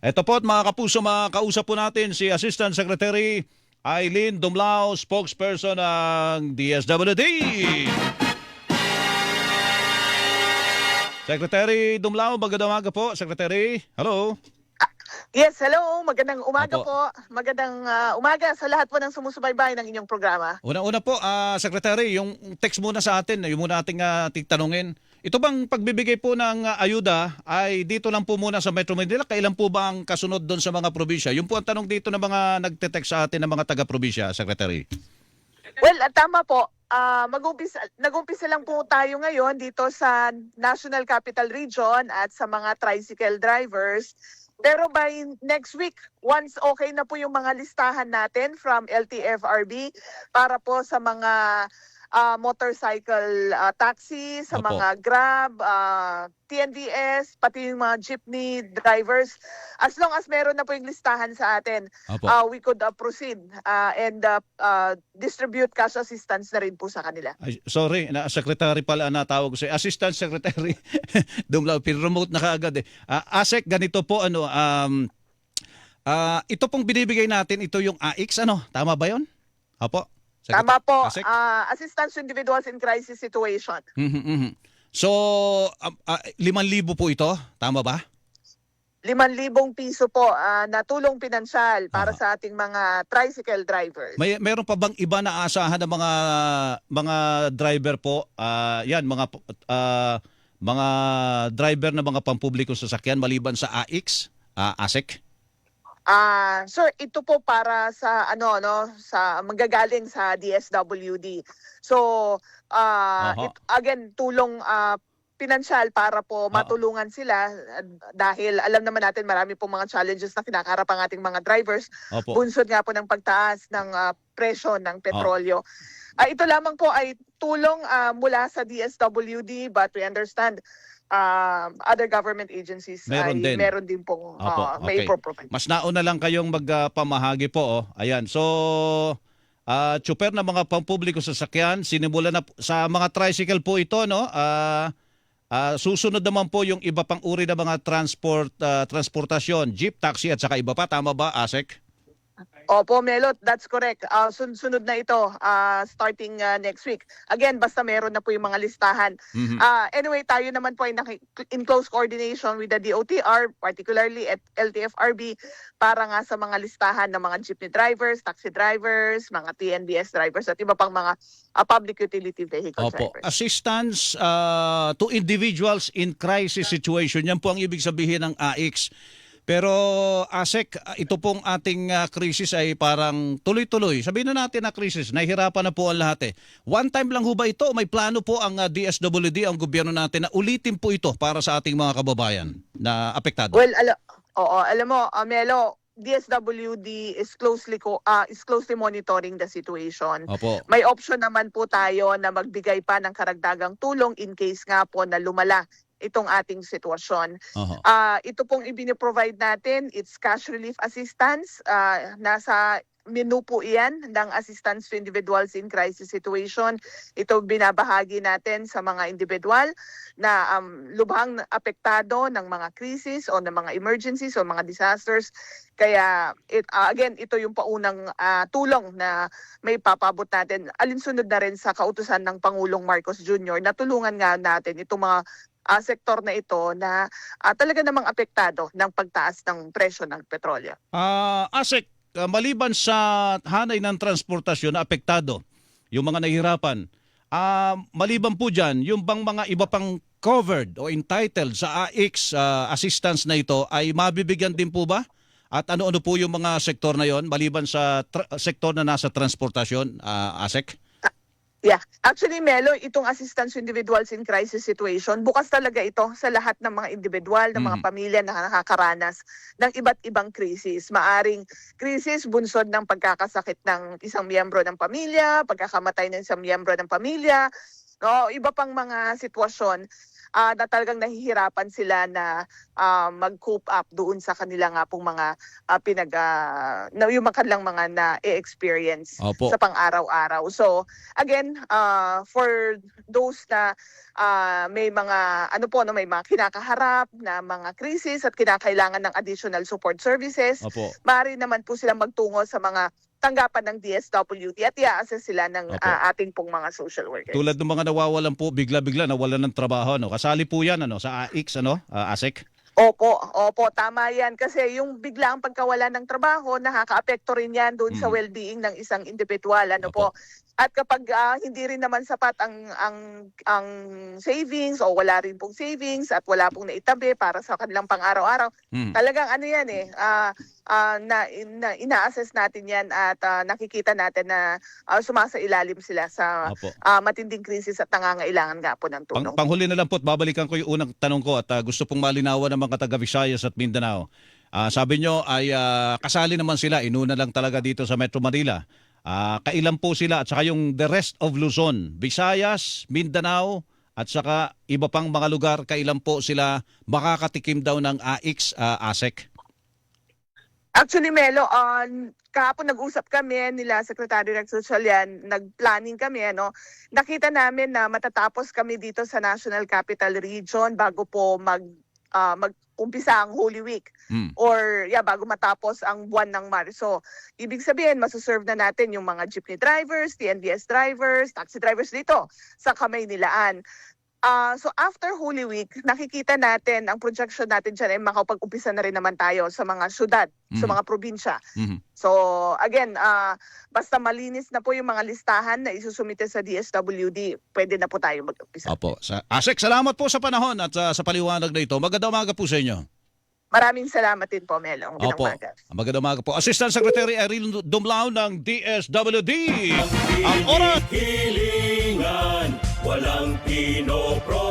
Ito po at mga kapuso, makakausap po natin si Assistant Secretary Eileen Dumlao, spokesperson ng DSWD. Secretary Dumlao, magandang umaga po. Secretary, hello. Yes, hello. Magandang umaga Apo. po. Magandang umaga sa lahat po ng sumusubaybay ng inyong programa. Una-una po, Secretary, yung text muna sa atin, yung muna ating titanungin. Ito bang pagbibigay po ng ayuda ay dito lang po muna sa Metro Manila? Kailan po ba ang kasunod doon sa mga probinsya? Yung po ang tanong dito ng mga nagte-text sa atin ng mga taga-probinsya, Secretary. Well, tama po. Nag-umpisa lang po tayo ngayon dito sa National Capital Region at sa mga tricycle drivers. Pero by next week, once okay na po yung mga listahan natin from LTFRB para po sa mga motorcycle taxi, sa Opo. mga Grab, TNVS, pati yung mga jeepney drivers. As long as meron na po yung listahan sa atin, Opo. we could proceed and distribute cash assistance na rin po sa kanila. Ay, sorry, Secretary pala ang natawag ko. Assistant Secretary Dumlao, pinromote na kaagad eh. ASEC, ganito po, ito pong binibigay natin, ito yung AX, tama ba yon? Opo. Tama po, ASEC? assistance to individuals in crisis situation. Mhm, mhm. So, 5,000 po ito, tama ba? 5,000 piso po na tulong pinansyal para Aha. sa ating mga tricycle drivers. Meron pa bang iba na aasahan ng mga driver po? Yan, mga driver na mga pampublikong sasakyan maliban sa AX, ASEC? Sir, ito po para sa sa manggagaling sa DSWD. So, Aha. again, tulong pinansyal para po matulungan sila dahil alam naman natin marami po mga challenges na kinakaharap ang ating mga drivers. Opo. Bunsod nga po ng pagtaas ng presyo ng petrolyo. Ito lamang po ay tulong mula sa DSWD, but we understand other government agencies Meron din. meron din pong Opo, may okay. provide. Mas nauna lang kayong magpamahagi po. Ayan. So, tsuper na mga pampubliko sasakyan, sinimula na sa mga tricycle po ito, no? Susunod naman po yung iba pang uri ng mga transportasyon, jeep, taxi at saka iba pa. Tama ba, ASEC? Opo, Melot, that's correct. Sunod na ito starting next week. Again, basta meron na po yung mga listahan. Mhm. Anyway, tayo naman po ay in close coordination with the DOTR, particularly at LTFRB, para nga sa mga listahan ng mga jeepney drivers, taxi drivers, mga TNBS drivers at iba pang mga public utility vehicle Opo. drivers. Assistance to individuals in crisis situation. Yan po ang ibig sabihin ng AX. Pero ASEC, ito pong ating krisis ay parang tuloy-tuloy. Sabihin na natin na krisis, nahihirapan na po ang lahat eh. One time lang ho ba ito? May plano po ang DSWD, ang gobyerno natin na ulitin po ito para sa ating mga kababayan na apektado? Well, alam mo, Melo, DSWD is closely monitoring the situation. Opo. May option naman po tayo na magbigay pa ng karagdagang tulong in case nga po na lumala itong ating sitwasyon. Oho. Ito pong ibiniprovide natin, it's cash relief assistance. Nasa menu po iyan ng assistance to individuals in crisis situation. Ito binabahagi natin sa mga individual na lubhang apektado ng mga krisis o ng mga emergencies o mga disasters. Kaya again, ito yung paunang tulong na may papabot natin. Alinsunod na rin sa kautusan ng Pangulong Marcos Jr. na tulungan nga natin itong mga sektor na ito na talaga namang apektado ng pagtaas ng presyo ng petrolyo. ASEC, maliban sa hanay ng transportasyon na apektado, yung mga nahihirapan, maliban po dyan, yung bang mga iba pang covered o entitled sa AX assistance na ito ay mabibigyan din po ba? At ano-ano po yung mga sektor na yon maliban sa sektor na nasa transportasyon, ASEC? Yeah. Actually, Melo, itong assistance to individuals in crisis situation, bukas talaga ito sa lahat ng mga individual, ng mga pamilya na nakakaranas ng iba't ibang krisis. Maaring krisis bunsod ng pagkakasakit ng isang miyembro ng pamilya, pagkakamatay ng isang miyembro ng pamilya, no, iba pang mga sitwasyon. na talagang nahihirapan sila na mag-cope up doon sa kanila nga pong mga yung kanilang mga na-experience Opo. sa pang-araw-araw. So again, for those na may mga may mga kinakaharap na mga krisis at kinakailangan ng additional support services, Opo. maaari naman po silang magtungo sa mga tanggapan ng DSWD at i-assess sila ng Opo. ating pong mga social workers. Tulad ng mga nawawalan po, bigla-bigla nawalan ng trabaho, no? Kasali po yan, sa AIX, ASEC? Opo, tama yan. Kasi yung biglaang pagkawala ng trabaho, nakaka-apekto rin yan doon sa well-being ng isang individual. Opo. Po? At kapag hindi rin naman sapat ang savings o wala rin pong savings at wala pong naitabi para sa kanilang pang-araw-araw, talagang yan ina-assess natin yan at nakikita natin na sumasailalim sila sa Opo. matinding krisis at nangangailangan nga po ng tulong. Panghuli na lang po at babalikan ko yung unang tanong ko at gusto pong malinawan ng mga taga Visayas at Mindanao. Sabi nyo ay kasali naman sila, inuna lang talaga dito sa Metro Manila. Kailan po sila at saka yung the rest of Luzon, Visayas, Mindanao at saka iba pang mga lugar, kailan po sila makakatikim daw ng AIX, ASEC? Actually, Melo, kahapon nag-usap kami nila Secretary Rex Socialian, nag-planning kami, nakita namin na matatapos kami dito sa National Capital Region bago po mag-umpisa ang Holy Week or bago matapos ang buwan ng Marso. Ibig sabihin, masuserve na natin yung mga jeepney drivers, TNBS drivers, taxi drivers dito sa Kamaynilaan. So after Holy Week, nakikita natin, ang projection natin dyan ay makapag-umpisa na rin naman tayo sa mga syudad, sa mga probinsya. So again, basta malinis na po yung mga listahan na isusumite sa DSWD, pwede na po tayo mag-umpisa. Opo. ASEC, salamat po sa panahon at sa paliwanag na ito. Magandang umaga po sa inyo. Maraming salamat din po, Melo. Opo. Magandang umaga po. Assistant Secretary Irene Dumlao ng DSWD. Ang oras! Hilingan, walang pinoproblema.